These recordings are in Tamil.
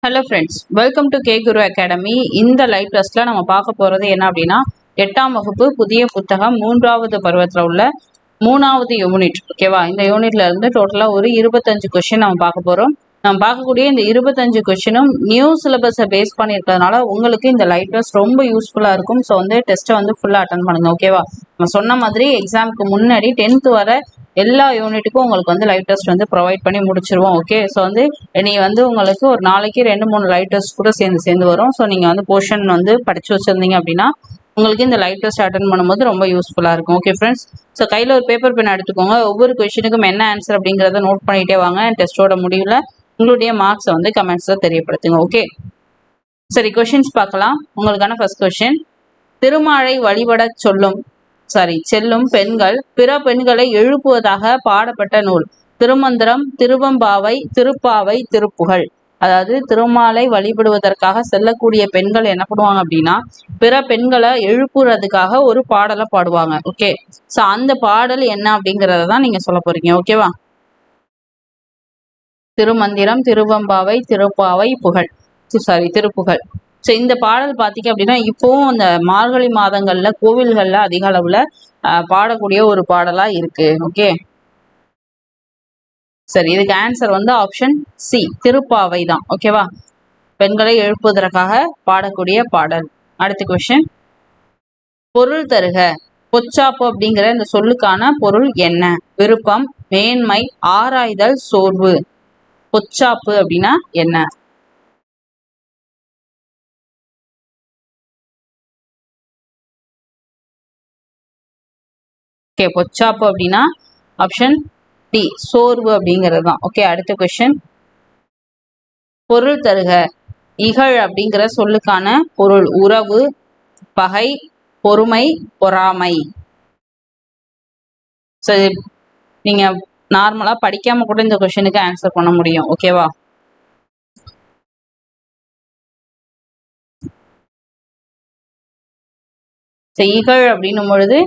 Hello friends, welcome to K Guru academy. இந்த லைவ் டெஸ்ட்ல நம்ம பார்க்க போறது என்ன அப்படின்னா, 8ஆம் வகுப்பு புதிய புத்தகம் 3வது பருவத்தில் உள்ள 3வது யூனிட். ஓகேவா? இந்த யூனிட்ல இருந்து டோட்டலா ஒரு 25 கொஸ்டின் நம்ம பார்க்க போறோம். நம்ம பார்க்கக்கூடிய இந்த 25 கொஸ்டினும் நியூ சிலபஸை பேஸ் பண்ணியிருக்கிறதுனால உங்களுக்கு இந்த லைவ் டெஸ்ட் ரொம்ப யூஸ்ஃபுல்லா இருக்கும். ஸோ டெஸ்ட்டை ஃபுல்லா அட்டன் பண்ணுங்க. ஓகேவா? நம்ம சொன்ன மாதிரி எக்ஸாமுக்கு முன்னாடி 10th வர எல்லா யூனிட்டுக்கும் உங்களுக்கு லைவ் டெஸ்ட் ப்ரொவைட் பண்ணி முடிச்சிருவோம். ஓகே, ஸோ நீ உங்களுக்கு ஒரு நாளைக்கு 2-3 லைவ் டெஸ்ட் கூட சேர்ந்து வரும். ஸோ நீங்க போர்ஷன் படிச்சு வச்சிருந்தீங்க அப்படின்னா உங்களுக்கு இந்த லைவ் டெஸ்ட் அட்டன் பண்ணும்போது ரொம்ப யூஸ்ஃபுல்லா இருக்கும். ஓகே ஃப்ரெண்ட்ஸ், ஸோ கையில் ஒரு பேப்பர் பென் எடுத்துக்கோங்க. ஒவ்வொரு கொஸ்டினுக்கும் என்ன ஆன்சர் அப்படிங்கிறத நோட் பண்ணிட்டே வாங்க. டெஸ்ட்டோட முடிவில் உங்களுடைய மார்க்ஸை கமெண்ட்ஸ்ல தெரியப்படுத்துங்க. ஓகே, சரி, கொஸ்டின்ஸ் பார்க்கலாம். உங்களுக்கான ஃபர்ஸ்ட் கொஸ்டின், திருமாலை வழிபட செல்லும் பெண்கள் பிற பெண்களை எழுப்புவதாக பாடப்பட்ட நூல். திருமந்திரம், திருவம்பாவை, திருப்பாவை, திருப்புகழ். அதாவது திருமாலை வழிபடுவதற்காக செல்லக்கூடிய பெண்கள் என்ன பண்ணுவாங்க அப்படின்னா, பிற பெண்களை எழுப்புறதுக்காக ஒரு பாடலை பாடுவாங்க. ஓகே, ஸோ அந்த பாடல் என்ன அப்படிங்கறத தான் நீங்க சொல்ல போறீங்க. ஓகேவா? திருமந்திரம், திருவம்பாவை, திருப்பாவை, திருப்புகழ். ஸோ இந்த பாடல் பார்த்தீங்க அப்படின்னா இப்போவும் அந்த மார்கழி மாதங்கள்ல கோவில்கள்ல அதிக அளவுல பாடக்கூடிய ஒரு பாடலா இருக்கு. ஓகே, சரி, இதுக்கு ஆன்சர் ஆப்ஷன் சி, திருப்பாவை தான். ஓகேவா? பெண்களை எழுப்புவதற்காக பாடக்கூடிய பாடல். அடுத்த கொஸ்டின், பொருள் தருக. பொச்சாப்பு அப்படிங்கிற இந்த சொல்லுக்கான பொருள் என்ன? விருப்பம், மேன்மை, ஆராய்தல், சோர்வு. பொச்சாப்பு அப்படின்னா என்ன? ஓகே, பொச்சாப்பு அப்படின்னா ஆப்ஷன் டி, சோர்வு அப்படிங்கிறது தான். ஓகே, அடுத்த கொஸ்டின், பொருள் தருக. இகழ் அப்படிங்கிற சொல்லுக்கான பொருள் உறவு, பகை, பொறுமை, பொறாமை. சரி, நீங்க நார்மலா படிக்காம கூட இந்த கொஸ்டினுக்கு ஆன்சர் பண்ண முடியும். ஓகேவா? இகழ் அப்படின்னும் பொழுது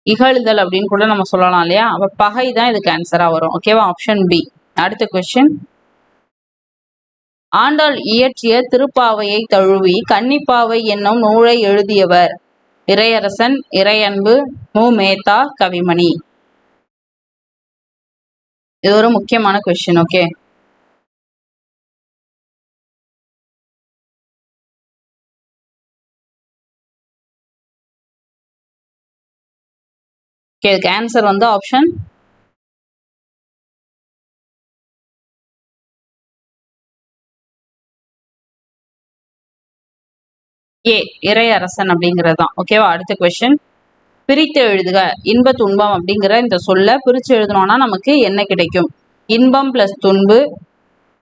இகழுதல் அப்படின்னு கூட நம்ம சொல்லலாம் இல்லையா? அப்ப பகை தான் இதுக்கு ஆன்சரா வரும். ஓகேவா? Option B. அடுத்த கொஸ்டின், ஆண்டாள் இயற்றிய திருப்பாவையை தழுவி கன்னிப்பாவை என்னும் நூலை எழுதியவர். இறையரசன், இறையன்பு, மு. மேத்தா, கவிமணி. இது ஒரு முக்கியமான கொஸ்டின். ஓகே, இதுக்கு ஆன்சர் ஆப்ஷன் ஏ, இறையரசன் அப்படிங்கிறது தான். ஓகேவா? அடுத்த கொஸ்டின், பிரித்து எழுதுக. இன்ப துன்பம் அப்படிங்கிற இந்த சொல்ல பிரிச்சு எழுதணும்னா நமக்கு என்ன கிடைக்கும்? இன்பம் பிளஸ் துன்பு,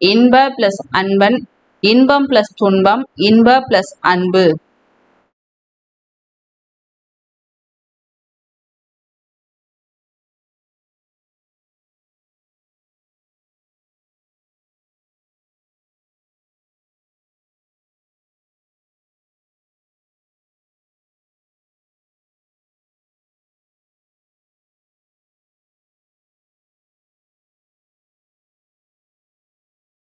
இன்ப பிளஸ் அன்பன், இன்பம் பிளஸ் துன்பம், இன்ப பிளஸ் அன்பு.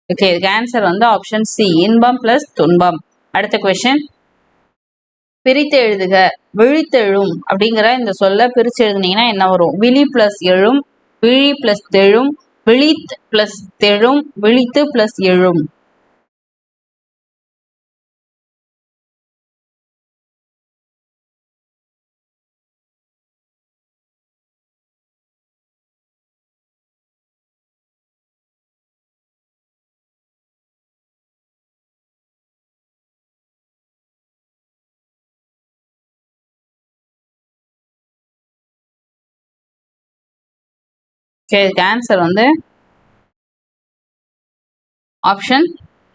ஓகே, இதுக்கு ஆன்சர் ஆப்ஷன் சி, இன்பம் பிளஸ் துன்பம். அடுத்த கொஸ்டின், பிரித்து எழுதுக. விழித்தெழும் அப்படிங்கிற இந்த சொல்ல பிரிச்சு எழுதுனீங்கன்னா என்ன வரும்? விழி பிளஸ் எழும், விழி பிளஸ் தெழும், விழித் பிளஸ் தெழும், விழித்து பிளஸ் எழும். இதுக்கு ஆன்சர் ஆப்ஷன்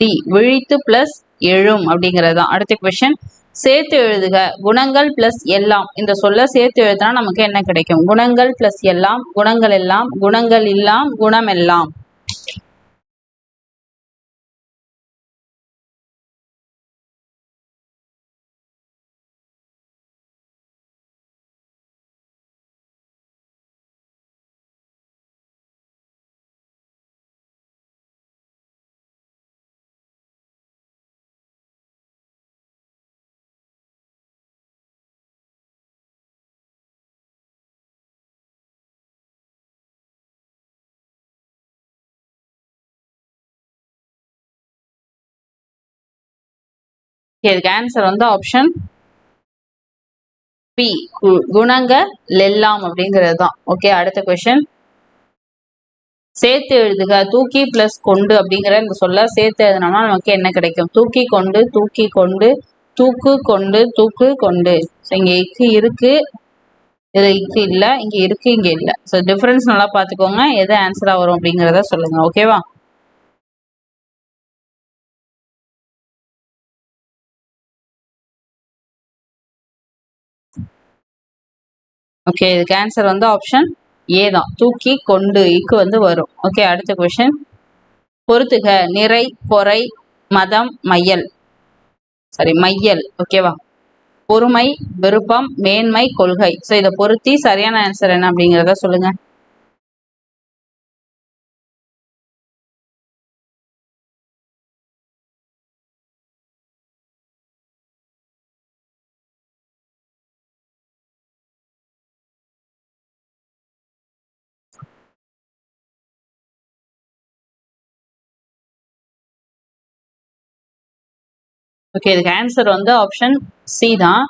டி, விழித்து பிளஸ் எழும் அப்படிங்கிறது தான். அடுத்த கொஸ்டின், சேர்த்து எழுதுக. குணங்கள் பிளஸ் எல்லாம் இந்த சொல்ல சேர்த்து எழுதுனா நமக்கு என்ன கிடைக்கும்? குணங்கள் பிளஸ் எல்லாம், குணங்கள் எல்லாம், குணங்கள் இல்லாம், குணம் எல்லாம். இதுக்கு ஆன்சர் வந்து ஆப்ஷன் பி, குணங்க லெல்லாம் அப்படிங்கிறது தான். ஓகே, அடுத்த கொஸ்டின். சேர்த்து எழுதுக. தூக்கி பிளஸ் கொண்டு அப்படிங்கிற இந்த சொல்ல சேர்த்து எழுதினோம்னா நமக்கு என்ன கிடைக்கும்? தூக்கி கொண்டு, தூக்கி கொண்டு, தூக்கு கொண்டு, தூக்கு கொண்டு. ஸோ இங்க இக்கு இருக்கு, இது இக்கு இல்ல, இங்க இருக்கு, இங்க இல்ல. ஸோ டிஃபரன்ஸ் நல்லா பார்த்துக்கோங்க, எது ஆன்சரா வரும் அப்படிங்கிறத சொல்லுங்க. ஓகேவா? ஓகே, இதுக்கு ஆன்சர் வந்து ஆப்ஷன் ஏ தான். தூக்கி கொண்டு இக்கு வந்து வரும். ஓகே, அடுத்த கொஸ்டின். பொறுத்துக. நிறை, பொறை, மதம், மையல். சாரி, மையல். ஓகேவா? பொறுமை, விருப்பம், மேன்மை, கொள்கை. ஸோ இதை பொருத்தி சரியான ஆன்சர் என்ன அப்படிங்கிறத சொல்லுங்க. ஓகே, இதுக்கு ஆன்சர் வந்து ஆப்ஷன் சி தான்.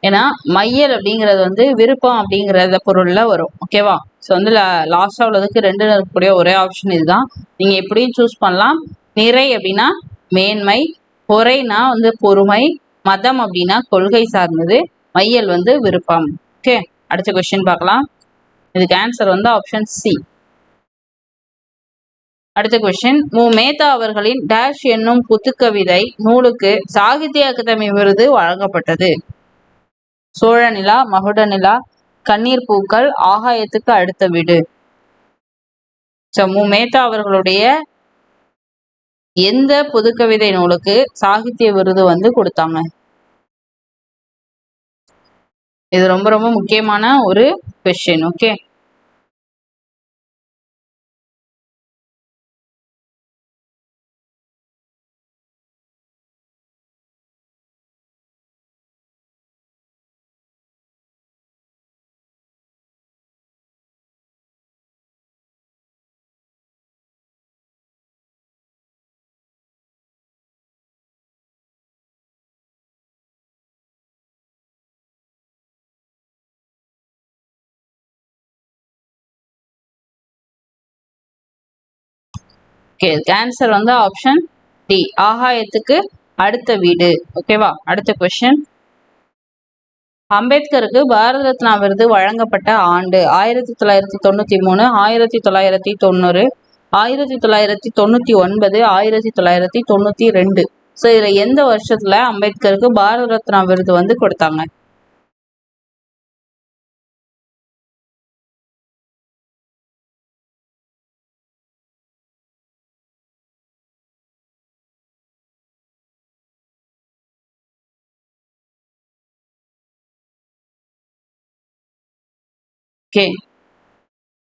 ஏன்னா மையல் அப்படிங்கிறது வந்து விருப்பம் அப்படிங்கிறத பொருள்ல வரும். ஓகேவா? ஸோ வந்து லாஸ்டா உள்ளதுக்கு ரெண்டு இருக்கக்கூடிய ஒரே ஆப்ஷன் இதுதான். நீங்க எப்படியும் சூஸ் பண்ணலாம். நிறை அப்படின்னா மேன்மை, பொறைனா வந்து பொறுமை, மதம் அப்படின்னா கொள்கை சார்ந்தது, மையல் வந்து விருப்பம். ஓகே, அடுத்த கொஸ்டின் பார்க்கலாம். இதுக்கு ஆன்சர் வந்து ஆப்ஷன் சி. அடுத்த கொஸ்டின். மு. மேத்தா அவர்களின் டேஷ் என்னும் புதுக்கவிதை நூலுக்கு சாகித்ய அகாதமி விருது வழங்கப்பட்டது. சோழ நிலா, மகுட நிலா, கண்ணீர் பூக்கள், ஆகாயத்துக்கு அடுத்த வீடு. மு. மேத்தா அவர்களுடைய எந்த புதுக்கவிதை நூலுக்கு சாகித்ய விருது வந்து கொடுத்தாங்க? இது ரொம்ப ரொம்ப முக்கியமான ஒரு கொஸ்டின். ஓகே, ஓகே, ஆன்சர் வந்து ஆப்ஷன் டி, ஆகாயத்துக்கு அடுத்த வீடு. ஓகேவா? அடுத்த கொஸ்டின். அம்பேத்கருக்கு பாரத ரத்னா விருது வழங்கப்பட்ட ஆண்டு 1993, 1990, 1999, 1992. ஸோ இதுல எந்த வருஷத்துல அம்பேத்கருக்கு பாரத ரத்னா விருது வந்து கொடுத்தாங்க? ஓகே,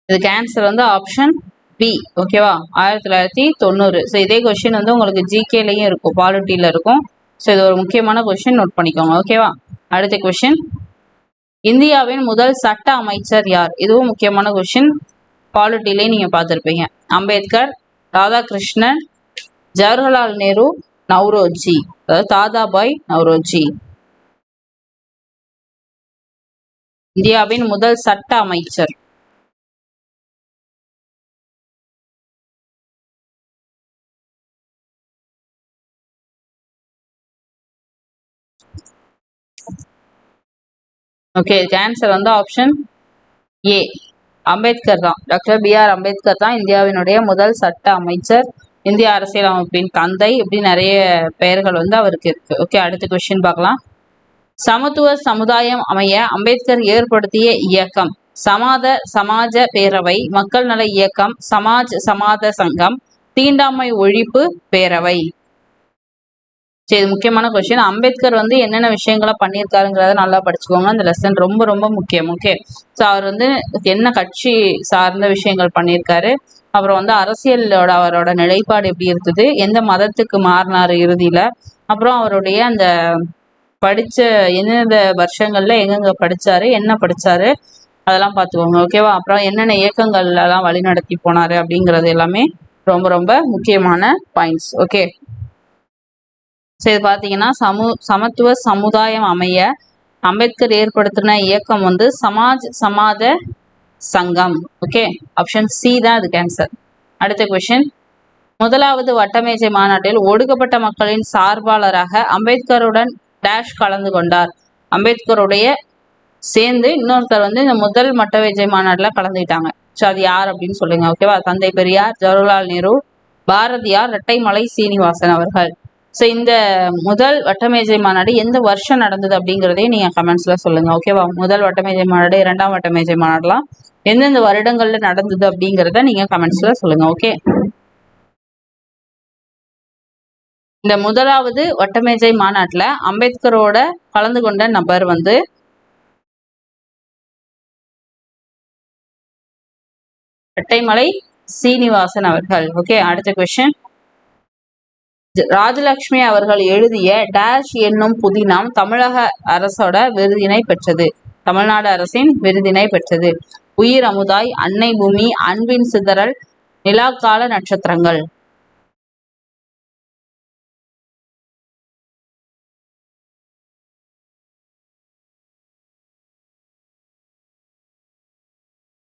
இதுக்கு ஆன்சர் வந்து ஆப்ஷன் பி. ஓகேவா? 1990. ஸோ இதே கொஸ்டின் வந்து உங்களுக்கு ஜிகேலையும் இருக்கும், பாலிட்டியில இருக்கும். ஸோ இது ஒரு முக்கியமான கொஸ்டின், நோட் பண்ணிக்கோங்க. ஓகேவா? அடுத்த கொஸ்டின். இந்தியாவின் முதல் சட்ட அமைச்சர் யார்? இதுவும் முக்கியமான கொஸ்டின், பாலிட்டிலே நீங்க பார்த்துருப்பீங்க. அம்பேத்கர், ராதாகிருஷ்ணன், ஜவஹர்லால் நேரு, நவ்ரோஜி. அதாவது தாதாபாய் நவ்ரோஜி. இந்தியாவின் முதல் சட்ட அமைச்சர். ஓகே, ஆன்சர் வந்து ஆப்ஷன் ஏ, அம்பேத்கர் தான். டாக்டர் BR அம்பேத்கர் தான் இந்தியாவினுடைய முதல் சட்ட அமைச்சர், இந்திய அரசியலமைப்பின் தந்தை, இப்படி நிறைய பெயர்கள் வந்து அவருக்கு இருக்கு. ஓகே, அடுத்த கொஸ்டின் பார்க்கலாம். சமத்துவ சமுதாயம் அமைய அம்பேத்கர் ஏற்படுத்திய இயக்கம்? சமாஜ பேரவை, மக்கள் நல இயக்கம், சமாத சங்கம், தீண்டாமை ஒழிப்பு பேரவை. சரி, முக்கியமான கொஸ்டின். அம்பேத்கர் வந்து என்னென்ன விஷயங்களை பண்ணியிருக்காருங்கிறத நல்லா படிச்சுக்கோங்க. அந்த லெசன் ரொம்ப ரொம்ப முக்கியம். ஓகே, ஸோ அவர் வந்து என்ன கட்சி சார்ந்த விஷயங்கள் பண்ணியிருக்காரு, அப்புறம் வந்து அரசியலோட அவரோட நிலைப்பாடு எப்படி இருக்குது, எந்த மதத்துக்கு மாறினாரு இறுதியில, அப்புறம் அவருடைய அந்த படிச்ச எந்தெந்த வருஷங்கள்ல எங்கெங்க படிச்சாரு, என்ன படிச்சாரு, அதெல்லாம் பார்த்துக்கோங்க. ஓகேவா? அப்புறம் என்னென்ன இயக்கங்கள்ல எல்லாம் வழிநடத்தி போனாரு அப்படிங்கிறது எல்லாமே ரொம்ப ரொம்ப முக்கியமான பாயிண்ட்ஸ். ஓகே. ஸோ இது பார்த்தீங்கன்னா சமத்துவ சமுதாயம் அமைய அம்பேத்கர் ஏற்படுத்தின இயக்கம் வந்து சமாஜ சங்கம். ஓகே, ஆப்ஷன் சி தான் இது கேன்சர். அடுத்த கொஸ்டின், முதலாவது வட்டமேஜை மாநாட்டில் ஒடுக்கப்பட்ட மக்களின் சார்பாளராக அம்பேத்கருடன் டேஷ் கலந்து கொண்டார். அம்பேத்கருடைய சேர்ந்து இன்னொருத்தர் வந்து இந்த முதல் வட்டமேஜை மாநாட்டில் கலந்துக்கிட்டாங்க. ஸோ அது யார் அப்படின்னு சொல்லுங்க. ஓகேவா? தந்தை பெரியார், ஜவஹர்லால் நேரு, பாரதியார், இரட்டைமலை சீனிவாசன் அவர்கள். ஸோ இந்த முதல் வட்டமேஜை மாநாடு எந்த வருஷம் நடந்தது அப்படிங்கிறதையும் நீங்க கமெண்ட்ஸ்ல சொல்லுங்க. ஓகேவா? முதல் வட்டமேஜை மாநாடு, இரண்டாம் வட்டமேஜை மாநாடுலாம் எந்தெந்த வருடங்கள்ல நடந்தது அப்படிங்கிறத நீங்க கமெண்ட்ஸ்ல சொல்லுங்க. ஓகே, இந்த முதலாவது வட்டமேஜை மாநாட்டுல அம்பேத்கரோட கலந்து கொண்ட நபர் வந்து இரட்டைமலை சீனிவாசன் அவர்கள். ஓகே, அடுத்த கொஸ்டின், ராஜலட்சுமி அவர்கள் எழுதிய டேஷ் என்னும் புதினம் தமிழக அரசோட விருதினை பெற்றது. தமிழ்நாடு அரசின் விருதினை பெற்றது. உயிர் அமுதாய், அன்னை பூமி, அன்பின் சிதறல், நிலாக்கால நட்சத்திரங்கள்.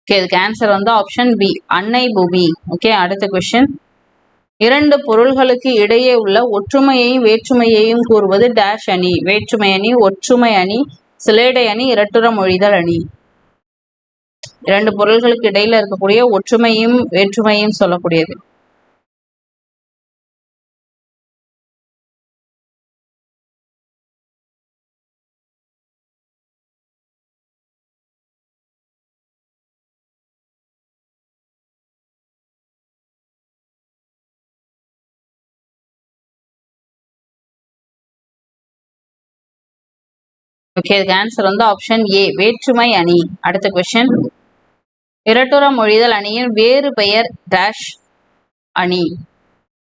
ஓகே, இதுக்கு ஆன்சர் வந்து ஆப்ஷன் பி, அன்னை பூமி. ஓகே, அடுத்த கொஸ்டின், இரண்டு பொருள்களுக்கு இடையே உள்ள ஒற்றுமையையும் வேற்றுமையையும் கூறுவது டேஷ் அணி. வேற்றுமை அணி, ஒற்றுமை அணி, சிலேடை அணி, இரட்டுற மொழிதல் அணி. இரண்டு பொருள்களுக்கு இடையில இருக்கக்கூடிய ஒற்றுமையும் வேற்றுமையும் சொல்லக்கூடியது. ஓகே, இதுக்கு ஆன்சர் வந்து ஆப்ஷன் ஏ, வேற்றுமை அணி. அடுத்த கொஸ்டின், இரட்டுற மொழிதல் அணியின் வேறு பெயர் டேஷ் அணி.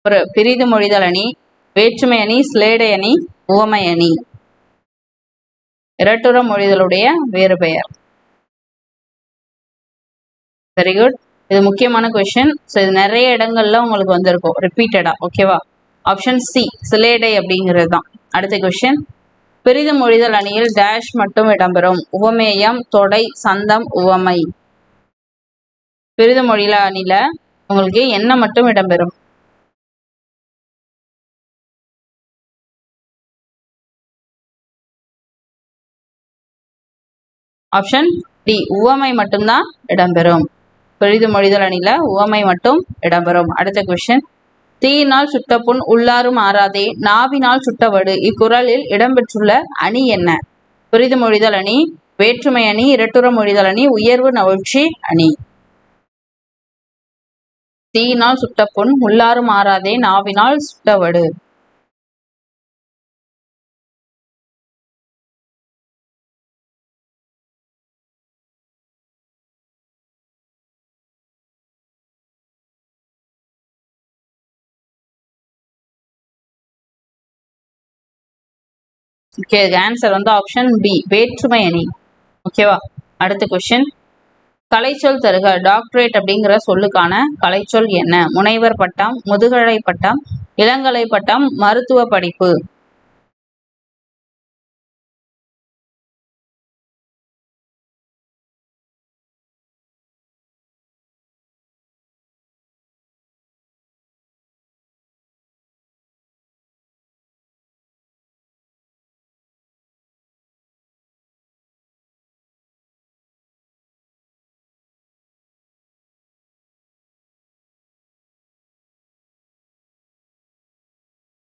ஒரு பிரிது மொழிதல் அணி, வேற்றுமை அணி, சிலேடை அணி, உவமை அணி. இரட்டுற மொழிதலுடைய வேறு பெயர். வெரி குட், இது முக்கியமான கொஸ்டின். ஸோ இது நிறைய இடங்கள்ல உங்களுக்கு வந்திருக்கும் ரிப்பீட்டடா. ஓகேவா? ஆப்ஷன் சி, சிலேடை அப்படிங்கிறது தான். அடுத்த கொஸ்டின், பிரிது மொழிதல் அணியில் டேஷ் மட்டும் இடம்பெறும். உவமேயம், தொடை, சந்தம், உவமை. பிரிது மொழியில அணில உங்களுக்கு என்ன மட்டும் இடம்பெறும்? ஆப்ஷன் டி, உவமை மட்டும்தான் இடம்பெறும். பிரிது மொழிதல் அணில உவமை மட்டும் இடம்பெறும். அடுத்த கொஸ்டின், தீயினால் சுட்ட புண் உள்ளாரும் ஆறாதே, நாவினால் சுட்டவடு. இக்குறளில் இடம்பெற்றுள்ள அணி என்ன? பிரிது மொழிதல் அணி, வேற்றுமை அணி, இரட்டுற மொழிதல் அணி, உயர்வு நவிழ்ச்சி அணி. தீயினால் சுட்ட புண் உள்ளாரும் ஆறாதே, நாவினால் சுட்டவடு. ஓகே, ஆன்சர் வந்து ஆப்ஷன் பி, வேற்றுமை அணி. ஓகேவா? அடுத்த கொஸ்டின், கலைச்சொல் தருக. டாக்டரேட் அப்படிங்கிற சொல்லுக்கான கலைச்சொல் என்ன? முனைவர் பட்டம், முதுகலை பட்டம், இளங்கலை பட்டம், மருத்துவ படிப்பு.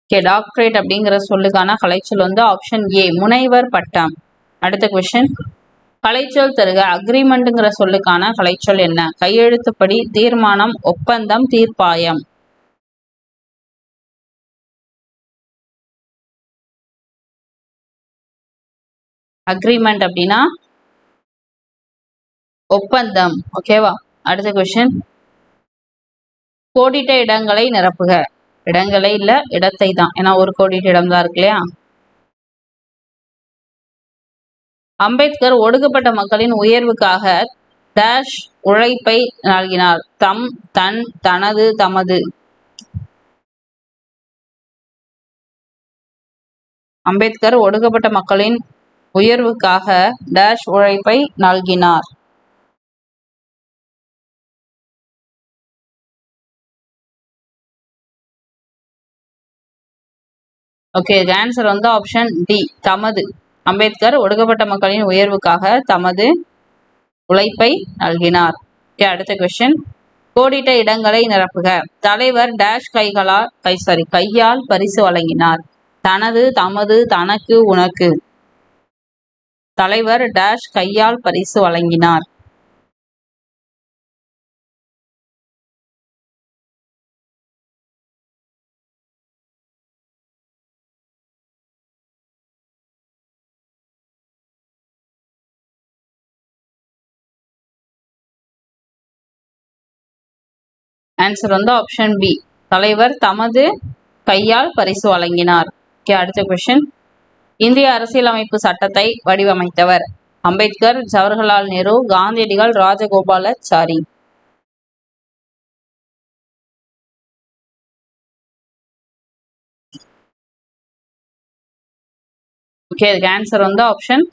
ஓகே, டாக்டரேட் அப்படிங்கிற சொல்லுக்கான கலைச்சொல் வந்து ஆப்ஷன் ஏ, முனைவர் பட்டம். அடுத்த கொஸ்டின், கலைச்சொல் தருக. அக்ரிமெண்ட்ங்கிற சொல்லுக்கான கலைச்சொல் என்ன? கையெழுத்துப்படி, தீர்மானம், ஒப்பந்தம், தீர்ப்பாயம். அக்ரிமெண்ட் அப்படின்னா ஒப்பந்தம். ஓகேவா? அடுத்த கொஸ்டின், கோடிட்ட இடங்களை நிரப்புக. இடங்களை இல்ல, இடத்தை தான். ஏன்னா ஒரு கோடிட்ட இடம் தான் இருக்கு இல்லையா? அம்பேத்கர் ஒடுக்கப்பட்ட மக்களின் உயர்வுக்காக டேஷ் உழைப்பை நல்கினார். தம், தன், தனது, தமது. அம்பேத்கர் ஒடுக்கப்பட்ட மக்களின் உயர்வுக்காக டேஷ் உழைப்பை நல்கினார். ஓகே, ஆன்சர் வந்து ஆப்ஷன் டி, தமது. அம்பேத்கர் ஒடுக்கப்பட்ட மக்களின் உயர்வுக்காக தமது உழைப்பை நல்கினார். ஓகே, அடுத்த கொஸ்டின். கோடிட்ட இடங்களை நிரப்புக. தலைவர் டேஷ் கையால் பரிசு வழங்கினார். தனது, தமது, தனக்கு, உனக்கு. தலைவர் டேஷ் கையால் பரிசு வழங்கினார். ஆன்சர் வந்து ஆப்ஷன் பி, தலைவர் தமது கையால் பரிசு வழங்கினார். ஓகே, அடுத்த கொஸ்டின். இந்திய அரசியலமைப்பு சட்டத்தை வடிவமைத்தவர். அம்பேத்கர், ஜவஹர்லால் நேரு, காந்தியடிகள், ராஜகோபாலாச்சாரி. ஓகே, இதுக்கு ஆன்சர் வந்து ஆப்ஷன்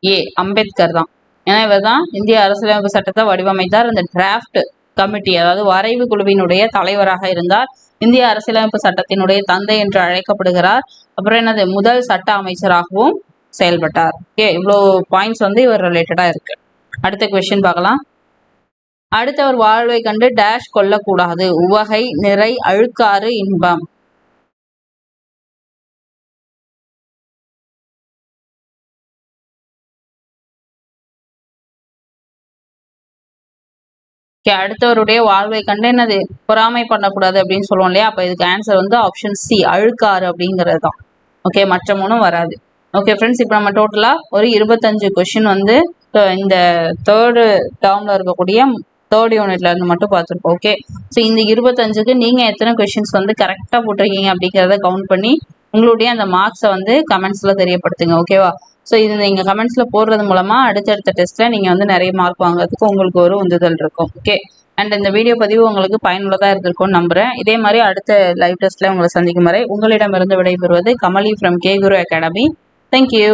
ஏ, அம்பேத்கர் தான். ஏன்னா இவர் தான் இந்திய அரசியலமைப்பு சட்டத்தை வடிவமைத்தார். இந்த டிராஃப்ட் கமிட்டி, அதாவது வரைவு குழுவினுடைய தலைவராக இருந்தார். இந்திய அரசியலமைப்பு சட்டத்தினுடைய தந்தை என்று அழைக்கப்படுகிறார். அப்புறம் என்னது, முதல் சட்ட அமைச்சராகவும் செயல்பட்டார். ஓகே, இவ்வளோ பாயிண்ட்ஸ் வந்து இவர் ரிலேட்டடா இருக்கு. அடுத்த கொஸ்டின் பார்க்கலாம். அடுத்தவர் வாழ்வை கண்டு டேஷ் கொள்ளக்கூடாது. உவகை, நிறை, அழுக்காறு, இன்பம். அடுத்தவருடைய வாழ்வை கண்டு என்னது, பொறாமை பண்ணக்கூடாது அப்படின்னு சொல்லுவோம் இல்லையா? அப்ப இதுக்கு ஆன்சர் வந்து ஆப்ஷன் சி, அழுக்காறு அப்படிங்கிறது தான். ஓகே, மற்ற மூணும் வராது. ஓகே ஃப்ரெண்ட்ஸ், இப்போ நம்ம டோட்டலா ஒரு 25 கொஸ்டின் வந்து இந்த தேர்டு டேர்ம்ல இருக்கக்கூடிய தேர்ட் யூனிட்ல இருந்து மட்டும் பார்த்துருப்போம். ஓகே, ஸோ இந்த 25க்கு நீங்க எத்தனை கொஸ்டின்ஸ் வந்து கரெக்டா போட்டிருக்கீங்க அப்படிங்கிறத கவுண்ட் பண்ணி உங்களுடைய அந்த மார்க்ஸை வந்து கமெண்ட்ஸ்ல தெரியப்படுத்துங்க. ஓகேவா? ஸோ இது நீங்கள் கமெண்ட்ஸில் போடுறது மூலமாக அடுத்தடுத்த டெஸ்ட்டில் நீங்கள் வந்து நிறைய மார்க் வாங்குறதுக்கு உங்களுக்கு ஒரு உந்துதல் இருக்கும். ஓகே, அண்ட் இந்த வீடியோ பதிவு உங்களுக்கு பயனுள்ளதாக இருந்திருக்கும்னு நம்புகிறேன். இதே மாதிரி அடுத்த லைவ் டெஸ்ட்டில் உங்களை சந்திக்கும் வரை உங்களிடமிருந்து விடைபெறுவது Kamali from K Guru academy. Thank you.